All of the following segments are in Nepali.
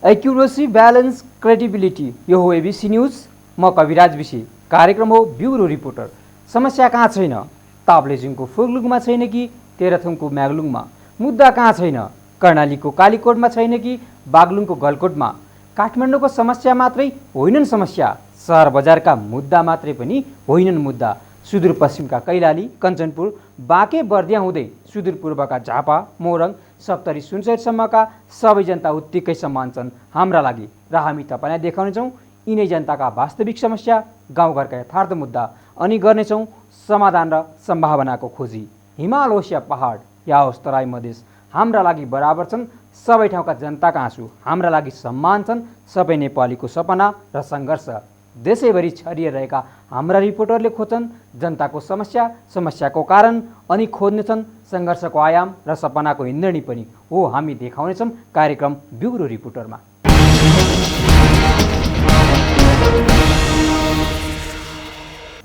एक्युरेसी, ब्यालेन्स, क्रेडिबिलिटी, यो हो एबिसी न्यूज। म कविराज विशी। कार्यक्रम हो ब्युरो रिपोर्टर। समस्या कहाँ छैन? ताप्लेजुङको फुगलुङमा छैन कि तेह्रथुमको म्यागलुङमा? मुद्दा कहाँ छैन? कर्णालीको कालीकोटमा छैन कि बागलुङको गलकोटमा? काठमाडौँको समस्या मात्रै होइनन् समस्या, सहर बजारका मुद्दा मात्रै पनि होइनन् मुद्दा। सुदूरपश्चिमका कैलाली, कञ्चनपुर, बाँके बर्दिया हुँदै सुदूरपूर्वका झापा, मोरङ, सप्तरी, सुनसरीसम्मका सबै जनता उत्तिकै समान छन् हाम्रा लागि, र हामी तपाईँलाई देखाउनेछौँ यिनै जनताका वास्तविक समस्या, गाउँघरका यथार्थ मुद्दा, अनि गर्नेछौँ समाधान र सम्भावनाको खोजी। हिमाल होस् या पहाड, या होस् तराई मधेस, हाम्रा लागि बराबर छन् सबै ठाउँका जनताका आँसु। हाम्रा लागि सम्मान छन् सबै नेपालीको सपना र सङ्घर्ष। देशैभरि छरिरहेका हाम्रा रिपोर्टरले खोज्छन् जनताको समस्या, समस्याको कारण, अनि खोज्नेछन् सङ्घर्षको आयाम र सपनाको इन्द्रणी पनि हो हामी देखाउनेछौँ कार्यक्रम ब्युरो रिपोर्टरमा।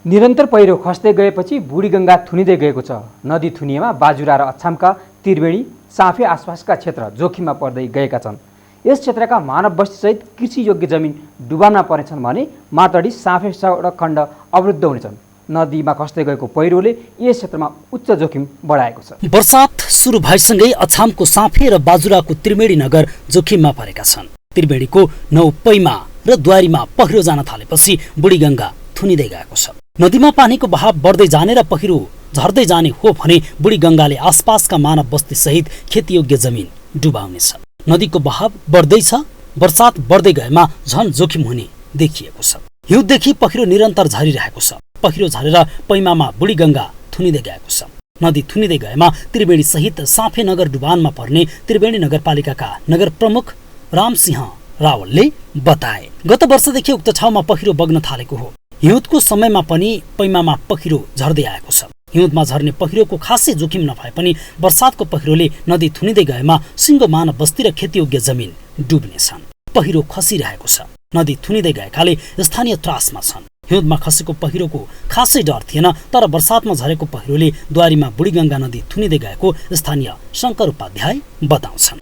निरन्तर पहिरो खस्दै गएपछि बुढीगङ्गा थुनिँदै गएको छ। नदी थुनिएमा बाजुरा र अछामका त्रिवेणी, साँफे आसपासका क्षेत्र जोखिममा पर्दै गएका छन्। यस क्षेत्रका मानव बस्तीसहित कृषि योग्य जमिन डुबानमा परेछन् भने मातडी, साँफे सडक खण्ड अवरुद्ध हुनेछन्। नदीमा खस्दै गएको पहिरोले यस क्षेत्रमा उच्च जोखिम बढाएको छ। वर्षात सुरु भएसँगै अछामको साँफे र बाजुराको त्रिवेणी नगर जोखिममा परेका छन्। त्रिवेणीको नौपैमा र द्वारीमा पहिरो जान थालेपछि बुढीगङ्गा थुनिँदै गएको छ। नदीमा पानीको बहाव बढ्दै जाने र पहिरो झर्दै जाने हो भने बुढीगङ्गाले आसपासका मानव बस्ती सहित खेतीयोग्य जमिन डुबाउनेछ। नदीको बहाव बढ्दैछ, वर्षात बढ्दै गएमा झन जोखिम हुने देखिएको छ। हिउँदेखि पहिरो निरन्तर झरिरहेको छ। पहिरो झरेर पैमामा बुढीगङ्गा थुनिँदै गएको छ। नदी थुनिँदै गएमा त्रिवेणी सहित साँफे नगर डुबानमा पर्ने त्रिवेणी नगरपालिकाका नगर प्रमुख रामसिंह रावलले बताए। गत वर्षदेखि उक्त ठाउँमा पहिरो बग्न थालेको हो। हिउँदको समयमा पनि पैमामा पहिरो झर्दै आएको छ। हिउँदमा झर्ने पहिरोको खासै जोखिम नभए पनि वर्षातको पहिरोले नदी थुनिँदै गएमा सिङ्गो मानव बस्ती र खेतीयोग्य जमिन डुब्नेछन्। पहिरो खसिरहेको छ। नदी थुनिँदै गएकाले स्थानीय त्रासमा छन्। हिउँदमा खसेको पहिरोको खासै डर थिएन, तर वर्षातमा झरेको पहिरोले द्वारीमा बुढीगङ्गा नदी थुनिँदै गएको स्थानीय शङ्कर उपाध्याय बताउँछन्।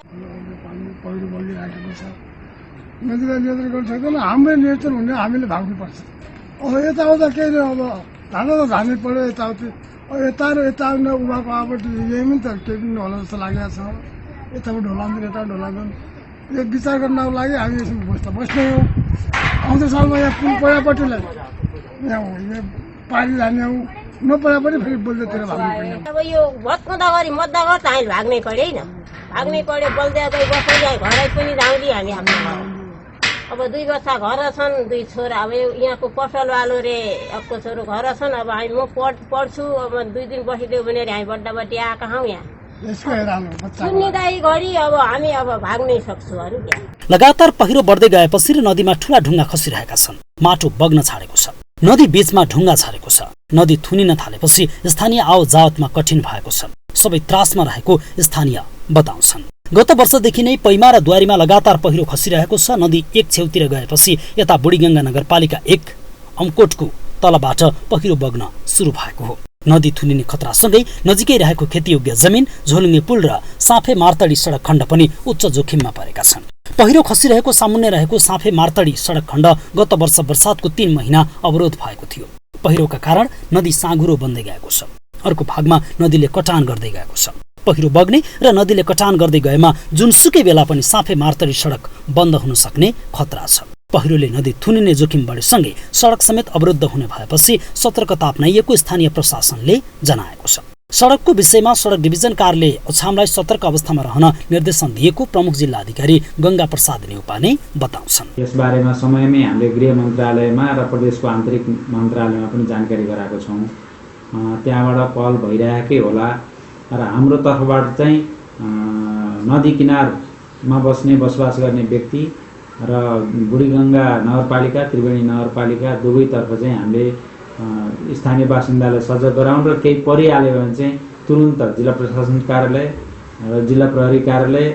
नदीलाई नियन्त्रण गर्न सक्दैन, हाम्रै नियन्त्रण हुने हामीले भाग्नुपर्छ। यताउता केही अब धान त धानै पऱ्यो, यताउति यता र यता उहाँको अब यही पनि त केही पनि होला जस्तो लागेको छ। यताबाट ढोलाउँदैन, यता ढोलाउँदैन, यो विचार गर्नको लागि हामी बस्ने हो। आउँदो सालमा यहाँ पुल पहिलापट्टिलाई यहाँ पानी जाने हो, नपऱ्यापट्टि फेरि बल्दैतिर भाग्नुपर्ने। अब यो भत्काउँदा गरी मद्दा गर्दा हामी भाग्नै पऱ्यो होइन, भाग्नै पऱ्यो। बल्दै बस्दै जाए घरै पनि जाउँदी हामी आफ्नो। अब 2 बच्चा घर छन्, 2 छोरा। अब यहाँको पसलवालो रे अबको छोरो घर छन्। अब हामी म पढ्छु, अब 2 दिन बसिदियो भने हामी बड्डाबड्डी आएका हौँ यहाँ। सुन्निँदै घडी अब हामी अब भाग्नै सक्छु अरू क्या। लगातार पहिरो बढ्दै गएपछि र नदीमा ठूला ढुङ्गा खसिरहेका छन्। माटो बग्न छाडेको छ। नदी बीचमा ढुङ्गा छरेको छ। नदी थुनिन थालेपछि स्थानीय आवजावतमा कठिन भएको छ। सबै त्रासमा रहेको स्थानीय बताउँछन्। गत वर्षदेखि नै पैमा र द्वारीमा लगातार पहिरो खसिरहेको छ। नदी एक छेउतिर गएपछि यता बुढीगङ्गा नगरपालिका 1 अमकोटको तलबाट पहिरो बग्न सुरु भएको हो। नदी थुनिने खतरासँगै नजिकै रहेको खेतीयोग्य जमिन, झोलुङ्गे पुल र साँफे मार्तडी सडक खण्ड पनि उच्च जोखिममा परेका छन्। पहिरो खसिरहेको सामुन्ने रहेको साँफे मार्तडी सडक खण्ड गत वर्ष वर्षातको 3 महिना अवरोध भएको थियो। पहिरोका कारण नदी साँघुरो बन्दै गएको छ। अर्को भागमा नदीले कटान गर्दै गएको छ। पहिरो बग्ने र नदीले कटान गर्दै गएमा जुनसुकै बेला पनि साँफे मार्तडी सडक बन्द हुन सक्ने खतरा छ। पहिरोले नदी थुनिने जोखिम बढेसँगै सडक समेत अवरुद्ध हुने भएपछि सतर्कता अपनाइएको स्थानीय प्रशासनले जनाएको छ। सडकको विषयमा सडक डिभिजन कार्यालय अछामलाई सतर्क अवस्थामा रहन निर्देशन दिएको प्रमुख जिल्ला अधिकारी गंगा प्रसाद नेउपाने बताउँछन्। यस बारेमा समयमै हामीले गृह मन्त्रालयमा र प्रदेशको आन्तरिक मन्त्रालयमा पनि जानकारी गराएको छौँ। त्यहाँबाट पहल भइरहेकै होला र हाम्रो तर्फबाट चाहिँ नदी किनारमा बस्ने बसोबास गर्ने व्यक्ति र बुढीगङ्गा नगरपालिका, त्रिवेणी नगरपालिका दुवैतर्फ चाहिँ हामीले स्थानीय बासिन्दालाई सजग गराउँ र केही परिहाल्यो भने चाहिँ तुरुन्त जिल्ला प्रशासन कार्यालय र जिल्ला प्रहरी कार्यालय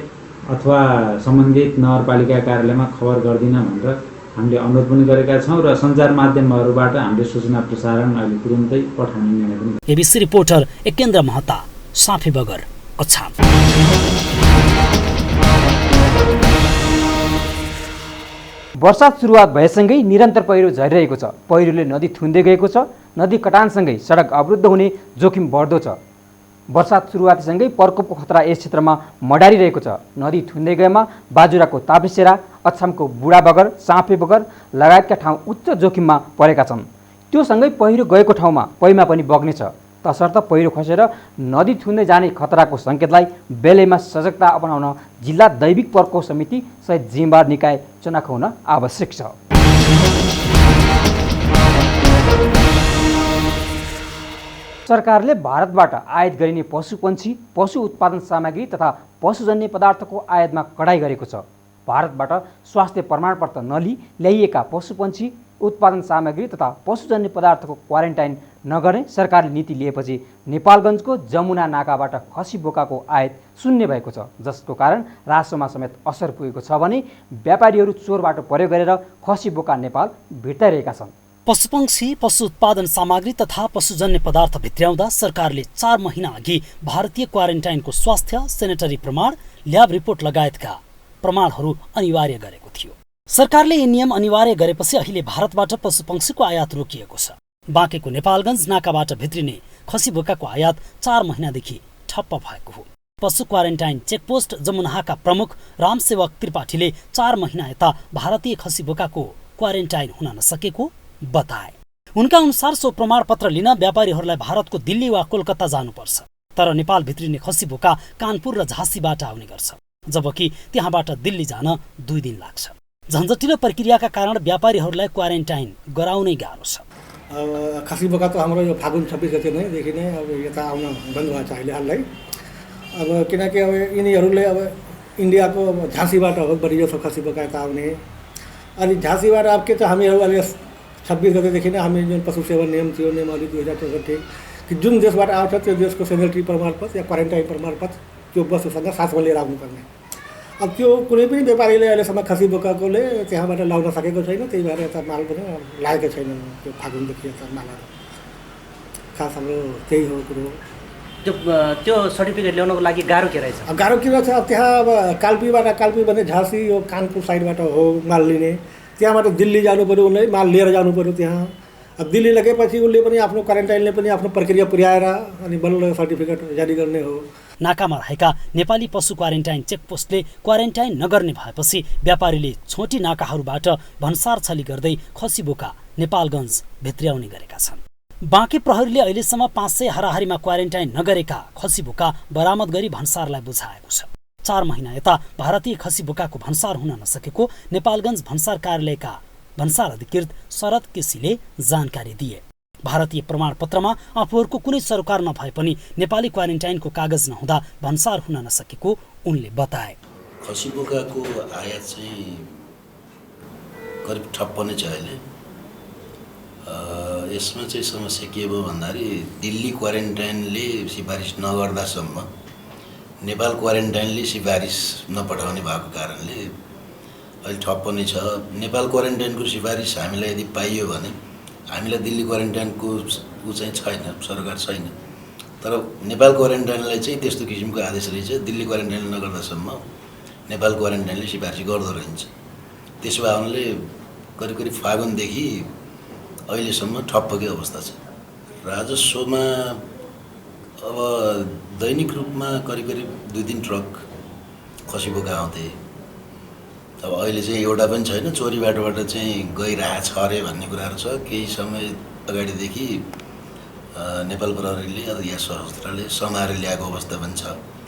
अथवा सम्बन्धित नगरपालिका कार्यालयमा खबर गर्दिन भनेर हामीले अनुरोध पनि गरेका छौँ र सञ्चार माध्यमहरूबाट हामीले सूचना प्रसारण अहिले तुरुन्तै पठाउने निर्णय पनि एबिसी रिपोर्टर एकेन्द्र महता, साफे बगर, अछाम। वर्षा सुरुवात भएसँगै निरन्तर पहिरो झरिरहेको छ। पहिरोले नदी थुन्दै गएको छ। नदी कटानसँगै सडक अवरुद्ध हुने जोखिम बढ्दो छ। वर्षात सुरुवातीसँगै प्रकोपको खतरा यस क्षेत्रमा मडारिरहेको छ। नदी थुन्दै गएमा बाजुराको ताप्लेसेरा, अछामको बुढाबगर, साँफे बगर लगायतका ठाउँ उच्च जोखिममा परेका छन्। त्यो सँगै पहिरो गएको ठाउँमा पैमा पनि बग्नेछ। तसर्थ पहिरो खसेर नदी थुन्दै जाने खतराको सङ्केतलाई बेलैमा सजगता अपनाउन जिल्ला दैविक प्रकोप समिति सहित जिम्मेवार निकाय चनाखो हुन आवश्यक छ। सरकारले भारतबाट आयात गरिने पशुपन्छी, पशु उत्पादन सामग्री तथा पशुजन्य पदार्थको आयातमा कडाई गरेको छ। भारतबाट स्वास्थ्य प्रमाणपत्र नलिई ल्याइएका पशुपन्छी, उत्पादन सामग्री तथा पशुजन्य पदार्थको क्वारेन्टाइन नगर्ने सरकारले नीति लिएपछि नेपालगञ्जको जमुना नाकाबाट खसी बोकाको आयात शून्य भएको छ, जसको कारण रासोमा समेत असर पुगेको छ भने व्यापारीहरू चोरबाट प्रयोग गरेर खसी बोका नेपाल भित्ताइरहेका छन्। पशुपक्षी, पशु उत्पादन सामग्री तथा पशुजन्य पदार्थ भित्र्याउँदा सरकारले 4 महिना अघि भारतीय क्वारेन्टाइनको स्वास्थ्य, सेनेटरी प्रमाण, ल्याब रिपोर्ट लगायतका प्रमाणहरू अनिवार्य गरेको थियो। सरकारले यी नियम अनिवार्य गरेपछि अहिले भारतबाट पशुपक्षीको आयात रोकिएको छ। बाँकेको नेपालगञ्ज नाकाबाट भित्रिने खसी बोकाको आयात 4 महिनादेखि ठप्प भएको हो। पशु क्वारेन्टाइन चेकपोस्ट जमुनाहाका प्रमुख रामसेवक त्रिपाठीले 4 महिना यता भारतीय खसी बोकाको क्वारेन्टाइन हुन नसकेको बताए। उनका अनुसार सो प्रमाणपत्र लिन व्यापारीहरूलाई भारतको दिल्ली वा कोलकाता जानुपर्छ। तर नेपाल भित्रिने खसी बोका कानपुर र झाँसीबाट आउने गर्छ, जबकि त्यहाँबाट दिल्ली जान 2 दिन लाग्छ। झन्झटिलो प्रक्रियाका कारण व्यापारीहरूलाई क्वारेन्टाइन गराउनै गाह्रो छ। अब खसी बोका त हाम्रो यो फागुन 26 गते नैदेखि नै अब यता आउन बन्द भएको छ अहिले हालै। अब किनकि अब यिनीहरूले अब इन्डियाको झाँसीबाट हो बढी जसो खसी बोका यता आउने। अनि झाँसीबाट अब के छ, हामीहरू अहिले 26 गतेदेखि नै हामी जुन पशु सेवा नियम थियो, नियमावली 2064 कि जुन देशबाट आउँछ त्यो देशको सेनेटरी प्रमाणपत्र या क्वारेन्टाइन प्रमाणपत्र त्यो वस्तुसँग साथमा लिएर आउनुपर्ने। अब त्यो कुनै पनि व्यापारीले अहिलेसम्म खसी बोकाकोले त्यहाँबाट लाउन सकेको छैन, त्यही भएर यता माल पनि लागेको छैन। त्यो फागुनदेखि यता मालहरू खास हाम्रो त्यही हो कुरो। त्यो सर्टिफिकेट ल्याउनको लागि गाह्रो के रहेछ? गाह्रो के रहेछ, अब त्यहाँ अब काल्पी भने झाँसी यो कानपुर साइडबाट हो माल लिने, त्यहाँबाट दिल्ली जानु पऱ्यो, उसले माल लिएर जानु पऱ्यो त्यहाँ। अब दिल्ली लगेपछि उसले पनि आफ्नो क्वारेन्टाइनले पनि आफ्नो प्रक्रिया पुर्याएर अनि बल्ल सर्टिफिकेट जारी गर्ने हो। नाकामा रहेका नेपाली पशु क्वारेन्टाइन चेकपोस्टले क्वारेन्टाइन नगर्ने भएपछि व्यापारीले छोटी नाकाहरूबाट भन्सार छली गर्दै खसी बोका नेपालगञ्ज भित्र्याउने गरेका छन्। बाँके प्रहरीले अहिलेसम्म 500 हाराहारीमा क्वारेन्टाइन नगरेका खसी बोका बरामद गरी भन्सारलाई बुझाएको छ। 4 महिना यता भारतीय खसी बोकाको भन्सार हुन नसकेको नेपालगञ्ज भन्सार कार्यालयका भन्सार अधिकृत शरद केसीले जानकारी दिए। भारतीय प्रमाणपत्रमा आफूहरूको कुनै सरोकार नभए पनि नेपाली क्वारेन्टाइनको कागज नहुँदा भन्सार हुन नसकेको उनले बताए। खसी बोकाको आयात चाहिँ करिब ठप्प नै छ अहिले। यसमा चाहिँ समस्या के भयो भन्दाखेरि दिल्ली क्वारेन्टाइनले सिफारिस नगर्दासम्म नेपाल क्वारेन्टाइनले सिफारिस नपठाउने भएको कारणले अहिले ठप्प नै छ। नेपाल क्वारेन्टाइनको सिफारिस हामीलाई यदि पाइयो भने हामीलाई दिल्ली क्वारेन्टाइनको ऊ चाहिँ छैन, सरकार छैन। तर नेपाल क्वारेन्टाइनलाई चाहिँ त्यस्तो किसिमको आदेश रहेछ, दिल्ली क्वारेन्टाइनले नगर्दासम्म नेपाल क्वारेन्टाइनले सिफारिस गर्दो रहन्छ। त्यसो भए हुनाले करिब फागुनदेखि अहिलेसम्म ठप्पकै अवस्था छ। राजस्वमा अब दैनिक रूपमा करिब 2-3 ट्रक खसी बोका आउँथे। अब अहिले चाहिँ एउटा पनि छैन, चोरी बाटोबाट चाहिँ गइरहेछ अरे भन्ने कुराहरू छ। केही समय अगाडिदेखि नेपाल प्रहरीले या सशस्त्रले समाएर ल्याएको अवस्था पनि छ।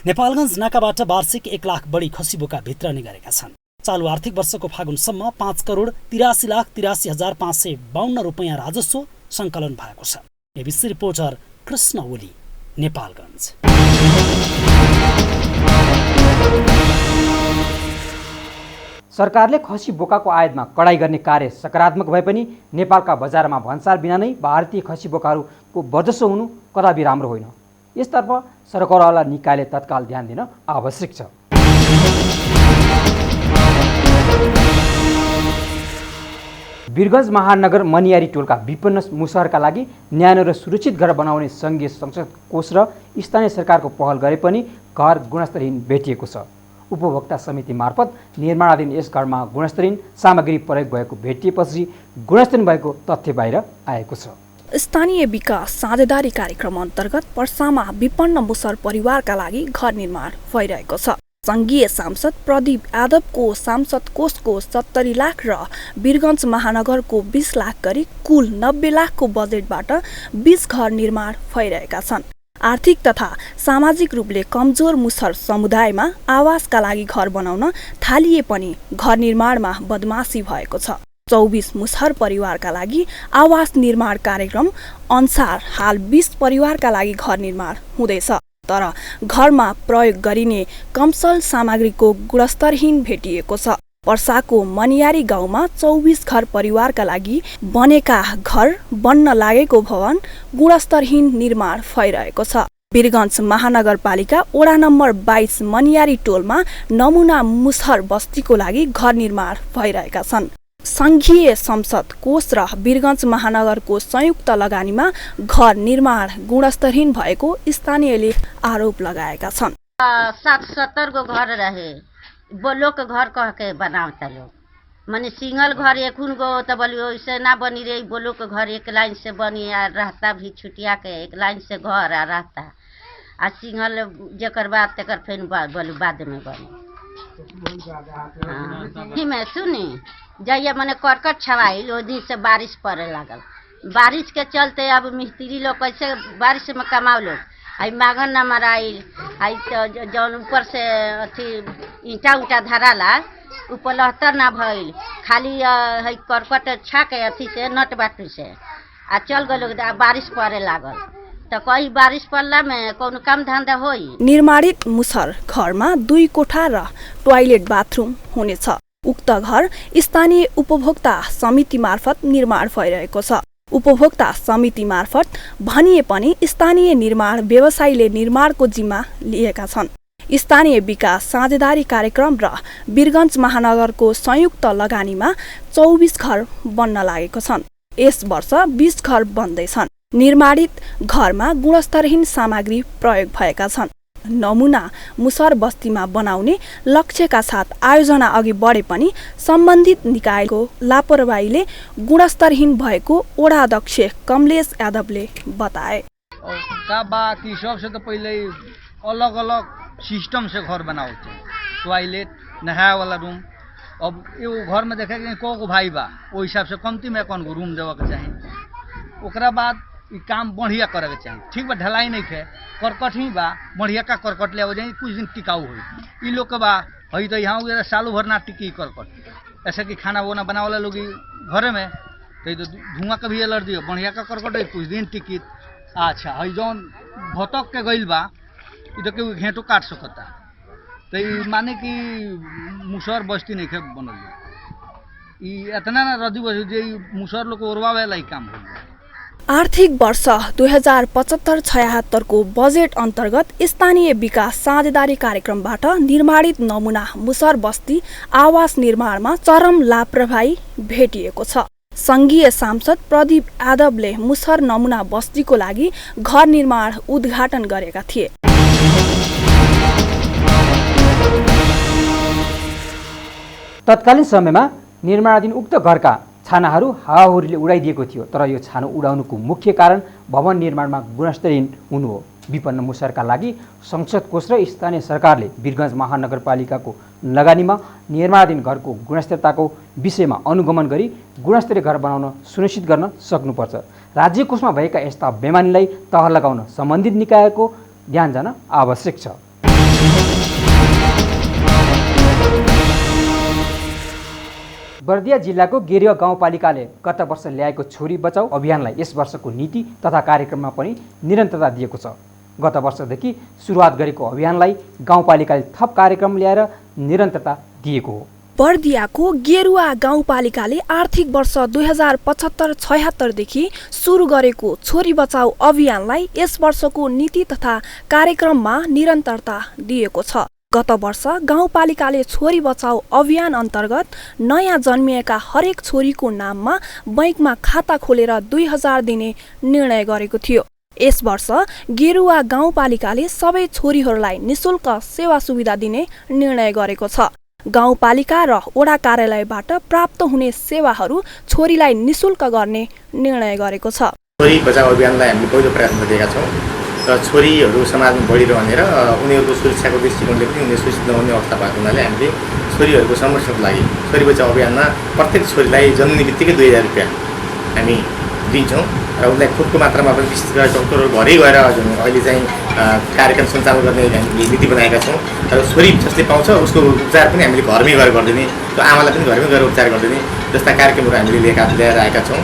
नेपालगञ्ज नाकाबाट वार्षिक 1 लाख बढी खसी बोका भित्रने गरेका छन्। चालु आर्थिक वर्षको फागुनसम्म 5,83,83,552 रुपैयाँ राजस्व सङ्कलन भएको छ। ABC reporter Krishna Oli, Nepalgunj. सरकारले खसी बोकाको आयातमा कडाई गर्ने कार्य सकारात्मक भए पनि नेपालका बजारमा भन्सार बिना नै भारतीय खसी बोकाहरूको वर्चस्व हुनु कदापि राम्रो होइन। यसतर्फ सरकारवाला निकायले तत्काल ध्यान दिन आवश्यक छ। वीरगञ्ज महानगर मनियारी टोलका विपन्न मुसहरका लागि न्यानो र सुरक्षित घर बनाउने सङ्घीय संसद कोष र स्थानीय सरकारको पहल गरे पनि घर गुणस्तरहीन भेटिएको छ। उपभोक्ता समिति मार्फत निर्माणाधीन यस घरमा गुणस्तरहीन सामग्री प्रयोग भएको भेटिएपछि गुणस्तरहीन भएको तथ्य बाहिर आएको छ। स्थानीय विकास साझेदारी कार्यक्रम अन्तर्गत पर्सामा विपन्न मुसहर परिवारका लागि घर निर्माण भइरहेको छ। संघीय सांसद प्रदीप यादवको सांसद कोषको 70 लाख र वीरगञ्ज महानगरको 20 लाख गरी कुल 90 लाखको बजेटबाट 20 घर निर्माण भइरहेका छन्। आर्थिक तथा सामाजिक रूपले कमजोर मुसहर समुदायमा आवासका लागि घर बनाउन थालिए पनि घर निर्माणमा बदमाशी भएको छ। 24 मुसहर परिवारका लागि आवास निर्माण कार्यक्रम अनुसार हाल 20 परिवारका लागि घर निर्माण हुँदैछ। तर घरमा प्रयोग गरिने कमसल सामग्रीको गुणस्तरहीन भेटिएको छ। पर्साको मनियारी गाउँमा 24 घर परिवारका लागि बनेका घर बन्न लागेको भवन गुणस्तरहीन निर्माण भइरहेको छ। वीरगञ्ज महानगरपालिका वडा नम्बर 22 मनियारी टोलमा नमुना मुसहर बस्तीको लागि घर निर्माण भइरहेका छन्। संघीय संसद कोष र वीरगञ्ज महानगरको संयुक्त लगानीमा घर निर्माण गुणस्तरहीन भएको स्थानीयले आरोप लगाएका छन्। 60-70 गो घर रहे, बोलो के घर कह के बनावता लोग, माने सिंगल घर एकून गो तो बोलियो ऐसे ना बनी रही। बोलो के घर एक लाइन से बनी आ रहता भी छुटिया के एक लाइन से घर आ रहता आ सिंगल जकर बाद तकर फिर बोलू बाद में बनी। में सुनी जाइए मने करकट छवाइल ओ दिन से बारिश पड़े लागल। बारिश के चलते अब मिस्त्री लोग कैसे बारिश में कमाओ लोग, आई माघन न मराइल, आई तो जौन ऊपर से अथी ईंटा उटा धराला ऊपर लहतर ना भइल, खाली है करकट छाके अथी से नट बाटू से आ चल गलो। बारिश पड़े लागल तो कहीं बारिश पड़ला में कौन काम धंधा होई। निर्माणित मुसहर घरमा 2 कोठा र टोयलेट बाथरूम हुनेछ। उक्त घर स्थानीय उपभोक्ता समिति मार्फत निर्माण भइरहेको छ। उपभोक्ता समिति मार्फत भनिए पनि स्थानीय निर्माण व्यवसायीले निर्माणको जिम्मा लिएका छन्। स्थानीय विकास साझेदारी कार्यक्रम र वीरगञ्ज महानगरको संयुक्त लगानीमा 24 घर बन्न लागेको छन्। यस वर्ष 20 घर बन्दैछन्। निर्माणित घरमा गुणस्तरहीन सामग्री प्रयोग भएका छन्। नमुना मुसहर बस्तीमा बनाउने लक्ष्यका साथ आयोजना अघि बढे पनि सम्बन्धित निकायको लापरवाहीले गुणस्तरहीन भएको वडा अध्यक्ष कमलेश यादवले बताए। का बात की सबसे तो पहले अलग अलग सिस्टम से घर बनाओ, टॉयलेट नहाए वाला रूम। अब यो घर में देखे को भाई बा वो हिसाब से कमती में कौन रूम देवे के चाहिए। ओकरा बाद ई काम बढ़िया करे के चाहिए। ठीक बा ढलाई नहीं है, करकट ही बा बढ़िया का करकट ले जाए, कुछ दिन टिकाऊ हो। ई लोग के बा हई तो यहाँ सालों भर ना टिकी करकट, ऐसे कि खाना वाना बना वाला लोग घरे में तो धुआं का भी एलर्जी हो। बढ़िया का करकट है कुछ दिन टिकी। अच्छा हई जौन भटक के गइल बा ई तो केहू घेंटो काट सकता, तो माने कि मुसहर बस्ती नहीं है बनल। ई इतना ना रदी बस जे मुसहर लोग ओरवावे ला काम हो। आर्थिक वर्ष 2075-76 को बजेट अन्तर्गत स्थानीय विकास साझेदारी कार्यक्रमबाट निर्माणित नमुना मुसहर बस्ती आवास निर्माणमा चरम लापरवाही भेटिएको छ। संघीय सांसद प्रदीप यादवले मुसहर नमुना बस्तीको लागि घर निर्माण उद्घाटन गरेका थिए। तत्कालीन समयमा निर्माणाधीन उक्त घरका छानाहरू हावाहुरीले उडाइदिएको थियो। तर यो छानो उडाउनुको मुख्य कारण भवन निर्माणमा गुणस्तरहीन हुनु हो। विपन्न मुसहरका लागि संसद कोष र स्थानीय सरकारले वीरगञ्ज महानगरपालिकाको लगानीमा निर्माणाधीन घरको गुणस्तरताको विषयमा अनुगमन गरी गुणस्तरीय घर बनाउन सुनिश्चित गर्न सक्नुपर्छ। राज्य कोषमा भएका यस्ता बेमानीलाई तह लगाउन सम्बन्धित निकायको ध्यान जान आवश्यक छ। बर्दिया जिल्लाको गेरिया गाउँपालिकाले गत वर्ष ल्याएको छोरी बचाऊ अभियानलाई यस वर्षको नीति तथा कार्यक्रममा पनि निरन्तरता दिएको छ। गत वर्षदेखि सुरुवात गरेको अभियानलाई गाउँपालिकाले थप कार्यक्रम ल्याएर निरन्तरता दिएको हो। बर्दियाको गेरुवा गाउँपालिकाले आर्थिक वर्ष 2075-76 देखि सुरु गरेको छोरी बचाऊ अभियानलाई यस वर्षको नीति तथा कार्यक्रममा निरन्तरता दिएको छ। गत वर्ष गाउँपालिकाले छोरी बचाऊ अभियान अन्तर्गत नयाँ जन्मिएका हरेक छोरीको नाममा बैंकमा खाता खोलेर 2000 दिने निर्णय गरेको थियो। यस वर्ष गेरुवा गाउँपालिकाले सबै छोरीहरूलाई निशुल्क सेवा सुविधा दिने निर्णय गरेको छ। गाउँपालिका र वडा कार्यालयबाट प्राप्त हुने सेवाहरू छोरीलाई निशुल्क गर्ने निर्णय गरेको छ। छोरी बचाऊ अभियानलाई हामीले पहिलो प्रयासमा दिएका छौँ र छोरीहरू समाजमा बढिरहने र उनीहरूको सुरक्षाको दृष्टिकोणले पनि उनीहरू सुरक्षित नहुने अवस्था भएको हुनाले हामीले छोरीहरूको संरक्षणको लागि छोरी बचाऊ अभियानमा प्रत्येक छोरीलाई जन्मिने बित्तिकै 2000 रुपियाँ हामी दिन्छौँ र उसलाई खुदको मात्रामा पनि विशेष गरेर डक्टरहरू घरै गएर अहिले चाहिँ कार्यक्रम सञ्चालन गर्ने हामीले नीति बनाएका छौँ र छोरी जसले पाउँछ उसको उपचार पनि हामीले घरमै गएर गरिदिने, त्यो आमालाई पनि घरमै गएर उपचार गरिदिने जस्ता कार्यक्रमहरू हामीले ल्याएर आएका छौँ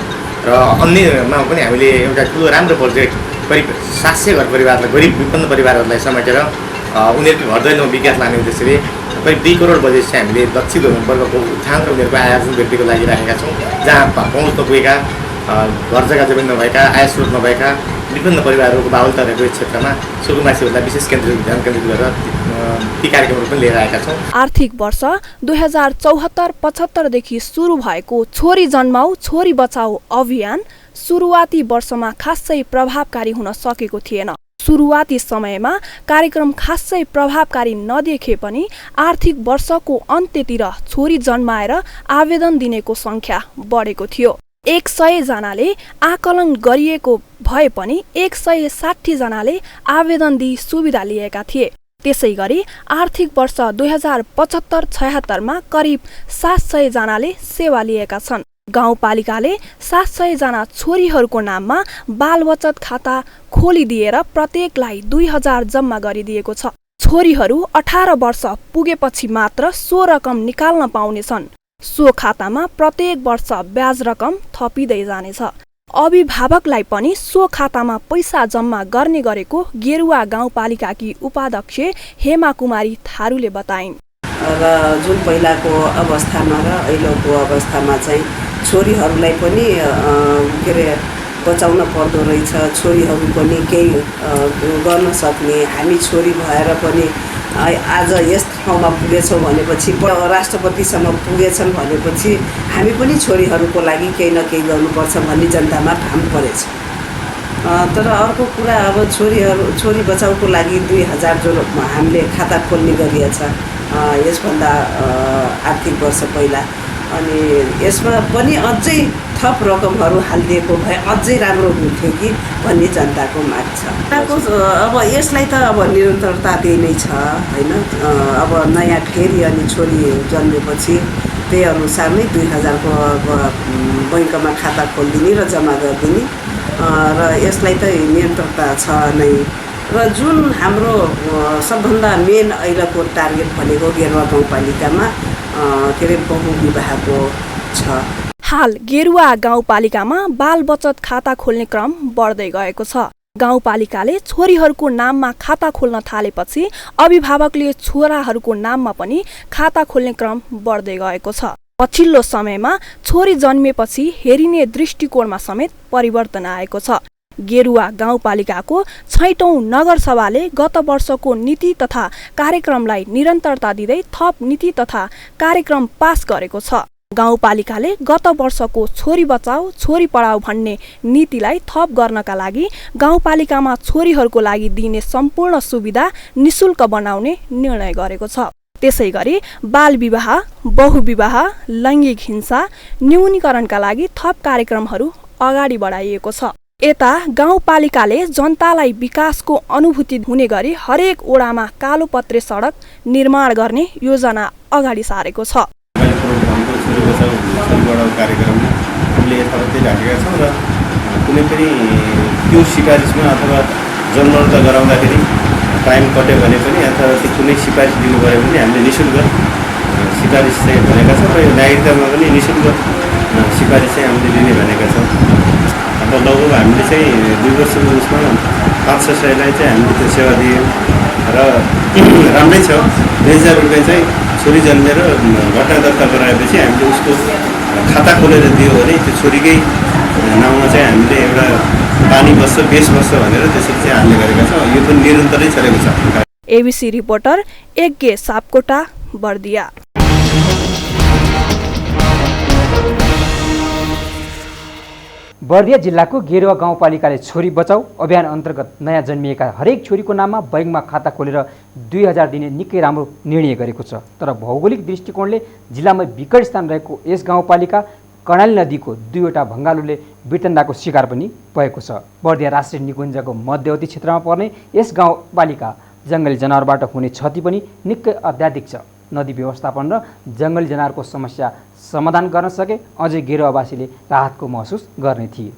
र अन्यमा पनि हामीले एउटा ठुलो राम्रो प्रोजेक्ट करिब 700 घर परिवारलाई, गरिब विपन्न परिवारहरूलाई समेटेर उनीहरूको घर दैलोमा विकास लाने उद्देश्यले करिब 2 करोड बजेट चाहिँ हामीले लक्षित वर्गको उत्थान र उनीहरूको आय आर्जन वृद्धिको लागि राखेका छौँ, जहाँ पहुँच नपुगेका, घर जग्गा जमिन नभएका, आय स्रोत नभएका विभिन्न परिवारहरूको बाहुल्यता रहेको क्षेत्रमा सुकुम्बासीहरूलाई विशेष ध्यान केन्द्रित गरेर ती कार्यक्रमहरू पनि लिएर आएका छौँ। आर्थिक वर्ष 2074-75 देखि सुरु भएको छोरी जन्माऊ छोरी बचाऊ अभियान सुरुवाती वर्षमा खासै प्रभावकारी हुन सकेको थिएन। सुरुवाती समयमा कार्यक्रम खासै प्रभावकारी नदेखे पनि आर्थिक वर्षको अन्त्यतिर छोरी जन्माएर आवेदन दिनेको संख्या बढेको थियो। 100 जनाले आकलन गरिएको भए पनि 160 जनाले आवेदन दिई सुविधा लिएका थिए। त्यसैगरी आर्थिक वर्ष 2075-76 मा करिब 700 जनाले सेवा लिएका छन्। गाउँपालिकाले 700 जना छोरीहरूको नाममा बाल बचत खाता खोलिदिएर प्रत्येकलाई 2000 जम्मा गरिदिएको छ। छोरीहरू 18 वर्ष पुगेपछि मात्र सो रकम निकाल्न पाउनेछन्। सो खातामा प्रत्येक वर्ष ब्याज रकम थपिँदै जानेछ। अभिभावकलाई पनि सो खातामा पैसा जम्मा गर्ने गरेको गेरुवा गाउँपालिकाकी उपाध्यक्ष हेमा कुमारी थारूले बताइन्। र जुन पहिलाको अवस्थामा र अहिलेको अवस्थामा चाहिँ छोरीहरूलाई पनि के अरे बचाउन पर्दो रहेछ। छोरीहरू पनि केही गर्न सक्ने, हामी छोरी भएर पनि आज यस ठाउँमा पुगेछौँ भनेपछि, राष्ट्रपतिसम्म पुगेछन् भनेपछि हामी पनि छोरीहरूको लागि केही न केही गर्नुपर्छ भन्ने जनतामा ठाम परेछ। तर अर्को कुरा, अब छोरी बचाउको लागि 2000 जो हामीले खाता खोल्ने गरिएछ यसभन्दा आर्थिक वर्ष पहिला, अनि यसमा पनि अझै थप रकमहरू हालिदिएको भए अझै राम्रो हुन्थ्यो कि भन्ने जनताको माग छ। अब यसलाई त अब निरन्तरता दिए नै छ होइन। अब नयाँ फेरि अनि छोरी जन्मेपछि त्यही अनुसार नै 2000 को बैङ्कमा खाता खोलिदिने र जम्मा गरिदिने र यसलाई त निरन्तरता छ नै। र जुन हाम्रो सबभन्दा मेन अहिलेको टार्गेट भनेको गेरुवा गाउँपालिकामा के अरे बहुविवाहको छ। हाल गेरुवा गाउँपालिकामा बाल बचत खाता खोल्ने क्रम बढ्दै गएको छ। गाउँपालिकाले छोरीहरूको नाममा खाता खोल्न थालेपछि अभिभावकले छोराहरूको नाममा पनि खाता खोल्ने क्रम बढ्दै गएको छ। पछिल्लो समयमा छोरी जन्मेपछि हेरिने दृष्टिकोणमा समेत परिवर्तन आएको छ। गेरुवा गाउँपालिकाको 6औं नगरसभाले गत वर्षको नीति तथा कार्यक्रमलाई निरन्तरता दिँदै थप नीति तथा कार्यक्रम पास गरेको छ। गाउँपालिकाले गत वर्षको छोरी बचाऊ छोरी पढाऊ भन्ने नीतिलाई थप गर्नका लागि गाउँपालिकामा छोरीहरूको लागि दिने सम्पूर्ण सुविधा निशुल्क बनाउने निर्णय गरेको छ। त्यसैगरी बाल विवाह, बहुविवाह, लैङ्गिक हिंसा न्यूनीकरणका लागि थप कार्यक्रमहरू अगाडि बढाइएको छ। यता गाउँपालिकाले जनतालाई विकासको अनुभूति हुने गरी हरेक ओडामा कालोपत्रे सडक निर्माण गर्ने योजना अगाडि सारेको छ। कार्यक्रम हामीले यथावतै राखेका छौँ र कुनै पनि त्यो सिफारिसमा अथवा जनमत गराउँदाखेरि टाइम कट्यो भने पनि अथवा कुनै सिफारिस दिनु पऱ्यो भने हामीले निःशुल्क सिफारिस चाहिँ भनेका छौँ र यो नागरिकतामा पनि निःशुल्क सिफारिस चाहिँ हामीले दिने भनेका छौँ। अब लगभग हामीले चाहिँ 2 वर्षको उसमा 500-600लाई चाहिँ हामीले त्यो सेवा दियौँ र राम्रै छ। 2000 रुपियाँ चाहिँ छोरी जन्मेर घटना दर्ता गराएपछि हामीले उसको खाता खोलेर दियो भने त्यो छोरीकै नाउँमा चाहिँ हामीले एउटा पानी बस्छ बेस बस्छ भनेर त्यसरी चाहिँ हामीले गरेका छौँ। यो पनि निरन्तरै चलेको छ। एबिसी रिपोर्टर यज्ञ सापकोटा बर्दिया। बर्दिया जिल्लाको गेरुवा गाउँपालिकाले छोरी बचाऊ अभियान अन्तर्गत नयाँ जन्मिएका हरेक छोरीको नाममा बैङ्कमा खाता खोलेर 2000 दिने निकै राम्रो निर्णय गरेको छ। तर भौगोलिक दृष्टिकोणले जिल्लामा विकट स्थान रहेको यस गाउँपालिका कर्णाली नदीको 2वटा भङ्गालुले विटन्दाको शिकार पनि भएको छ। बर्दिया राष्ट्रिय निकुञ्जको मध्यवर्ती क्षेत्रमा पर्ने यस गाउँपालिका जङ्गली जनावरबाट हुने क्षति पनि निकै अत्याधिक छ। नदी व्यवस्थापन र जङ्गली जनावरको समस्या समाधान गर्न सके अझै गेरुवावासीले राहतको महसुस गर्ने थिए।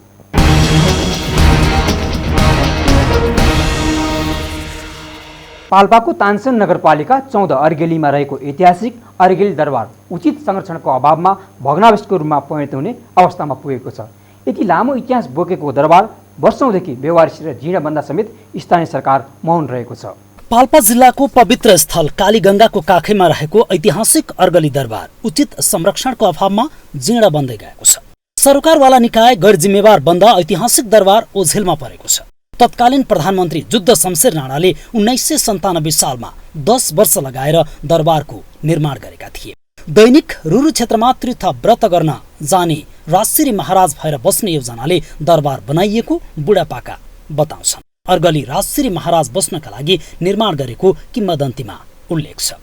पाल्पाको तानसेन नगरपालिका 14 अर्गेलीमा रहेको ऐतिहासिक अर्गेली दरबार उचित संरक्षणको अभावमा भग्नावशेषको रूपमा परिणत हुने अवस्थामा पुगेको छ। यति लामो इतिहास बोकेको दरबार वर्षौंदेखि बेवारिस र जीर्णबन्दा समेत स्थानीय सरकार मौन रहेको छ। पाल्पा जिल्लाको पवित्र स्थल कालीगंगाको काखैमा रहेको ऐतिहासिक अर्गली दरबार उचित संरक्षणको अभावमा जीर्ण बन्दै गएको छ। सरकारवाला निकाय गैर जिम्मेवार बन्द ऐतिहासिक दरबार ओझेलमा परेको छ। तत्कालीन प्रधानमन्त्री जुद्ध शमशेर राणाले 1997 सालमा 10 वर्ष लगाएर दरबारको निर्माण गरेका थिए। दैनिक रुरु क्षेत्रमा तीर्थ व्रत गर्न जाने राजश्री महाराज भएर बस्ने योजनाले दरबार बनाइएको बुढापाका बताउँछन्। अर्गली राजश्री महाराज बस्नका लागि निर्माण गरेको किम्वदन्तीमा उल्लेख छ।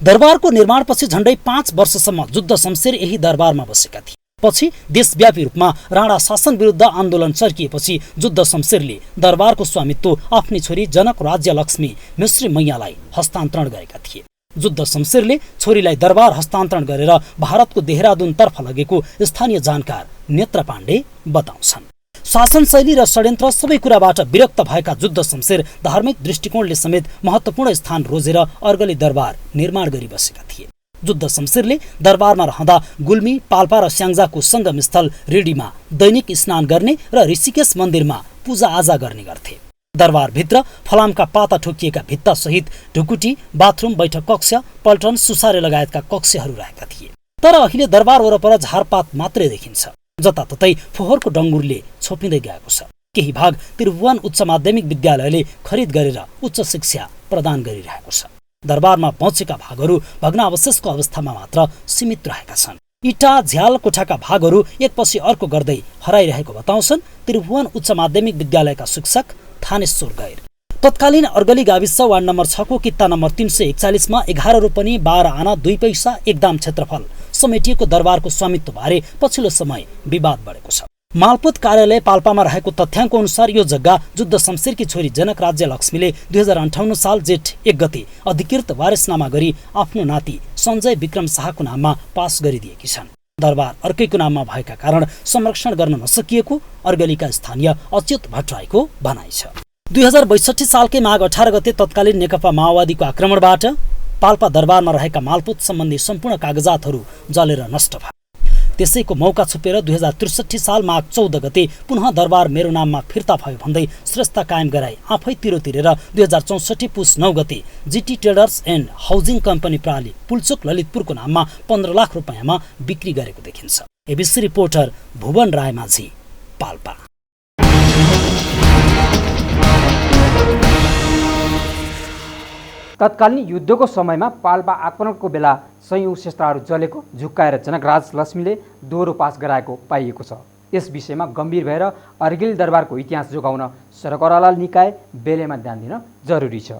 दरबारको निर्माणपछि झण्डै 5 वर्षसम्म जुद्ध शमशेर यही दरबारमा बसेका थिए। पछि देशव्यापी रूपमा राणा शासन विरुद्ध आन्दोलन चर्किएपछि जुद्ध शमशेरले दरबारको स्वामित्व आफ्नी छोरी जनक राज्य लक्ष्मी मिश्री मैयालाई हस्तान्तरण गरेका थिए। जुद्ध शमशेरले छोरीलाई दरबार हस्तान्तरण गरेर भारतको देहरादूनतर्फ लगेको स्थानीय जानकार नेत्र पाण्डे बताउँछन्। शासन शैली र षड्यन्त्र सबै कुराबाट विरक्त भएका जुद्ध शमशेर धार्मिक दृष्टिकोणले समेत महत्त्वपूर्ण स्थान रोजेर अर्गली दरबार निर्माण गरी बसेका थिए। जुद्ध शमशेरले दरबारमा रहँदा गुल्मी, पाल्पा र स्याङ्जाको संगम स्थल रिडीमा दैनिक स्नान गर्ने र ऋषिकेश मन्दिरमा पूजाआजा गर्ने गर्थे। दरबारभित्र फलामका पाता ठोकिएका भित्ता सहित ढुकुटी, बाथरुम, बैठक कक्ष, पल्टन, सुसारे लगायतका कक्षहरू रहेका थिए। तर अहिले दरबार वरपर झारपात मात्रै देखिन्छ। जताततै फोहोरको डङ्गुरले छोपिँदै गएको छ। केही भाग त्रिभुवन उच्च माध्यमिक विद्यालयले खरिद गरेर उच्च शिक्षा प्रदान गरिरहेको छ। दरबारमा बचेका भागहरू भग्नावशेषको अवस्थामा मात्र सीमित रहेका छन्। इटा, झ्याल, कोठाका भागहरू एकपछि अर्को गर्दै हराइरहेको बताउँछन् त्रिभुवन उच्च माध्यमिक विद्यालयका शिक्षक थानेश्वर गैर। तत्कालीन अर्गली गाविस वार्ड नम्बर 6 को कित्ता नम्बर 341 मा 11 रोपनी 12 आना 2 पैसा एकदाम क्षेत्रफल समेटिएको दरबारको स्वामित्व बारे पछिल्लो समय विवाद बढेको छ। मालपोत कार्यालय पाल्पामा रहेको तथ्याङ्क अनुसार यो जग्गा जुद्ध शमशेरकी छोरी जनक राज्य लक्ष्मीले 2058 साल जेठ 1 गते अधिकृत वारिसनामा गरी आफ्नो नाति सञ्जय विक्रम शाहको नाममा पास गरिदिएकी छन्। दरबार अर्कैको नाममा भएका कारण संरक्षण गर्न नसकिएको अर्गलीका स्थानीय अच्युत भट्टराईको भनाइ छ। 2062 सालकै माघ 18 गते तत्कालीन नेकपा माओवादीको आक्रमणबाट पाल्पा दरबारमा रहेका मालपोत सम्बन्धी सम्पूर्ण कागजातहरू जलेर नष्ट भए। त्यसैको मौका छुपेर 2063 साल माघ 14 गते पुनः दरबार मेरो नाममा फिर्ता भयो भन्दै श्रेष्ठता कायम गराई आफै तिरो तिरेर 2064 पुस 9 गते GT traders and housing company प्राली पुल्चोक ललितपुरको नाममा 15 लाख रुपैयाँमा बिक्री गरेको देखिन्छ। ABC reporter Bhuwan Raimajhi, Palpa. तत्कालीन युद्धको समयमा पाल्पा आक्रमणको बेला सयौं शस्त्रहरू जलेको झुक्काएर जनकराज लक्ष्मीले दोहोरो पास गराएको पाइएको छ। यस विषयमा गम्भीर भएर अर्गेली दरबारको इतिहास जोगाउन सरकारवाला निकाय बेलेमा ध्यान दिन जरुरी छ।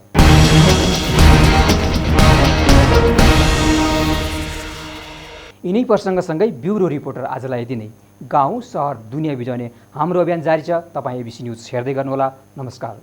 यिनै प्रसङ्गसँगै ब्युरो रिपोर्टर आजलाई यति नै। गाउँ, सहर, दुनियाँ बिजाउने हाम्रो अभियान जारी छ। तपाईँ एबिसी न्युज हेर्दै गर्नुहोला। नमस्कार।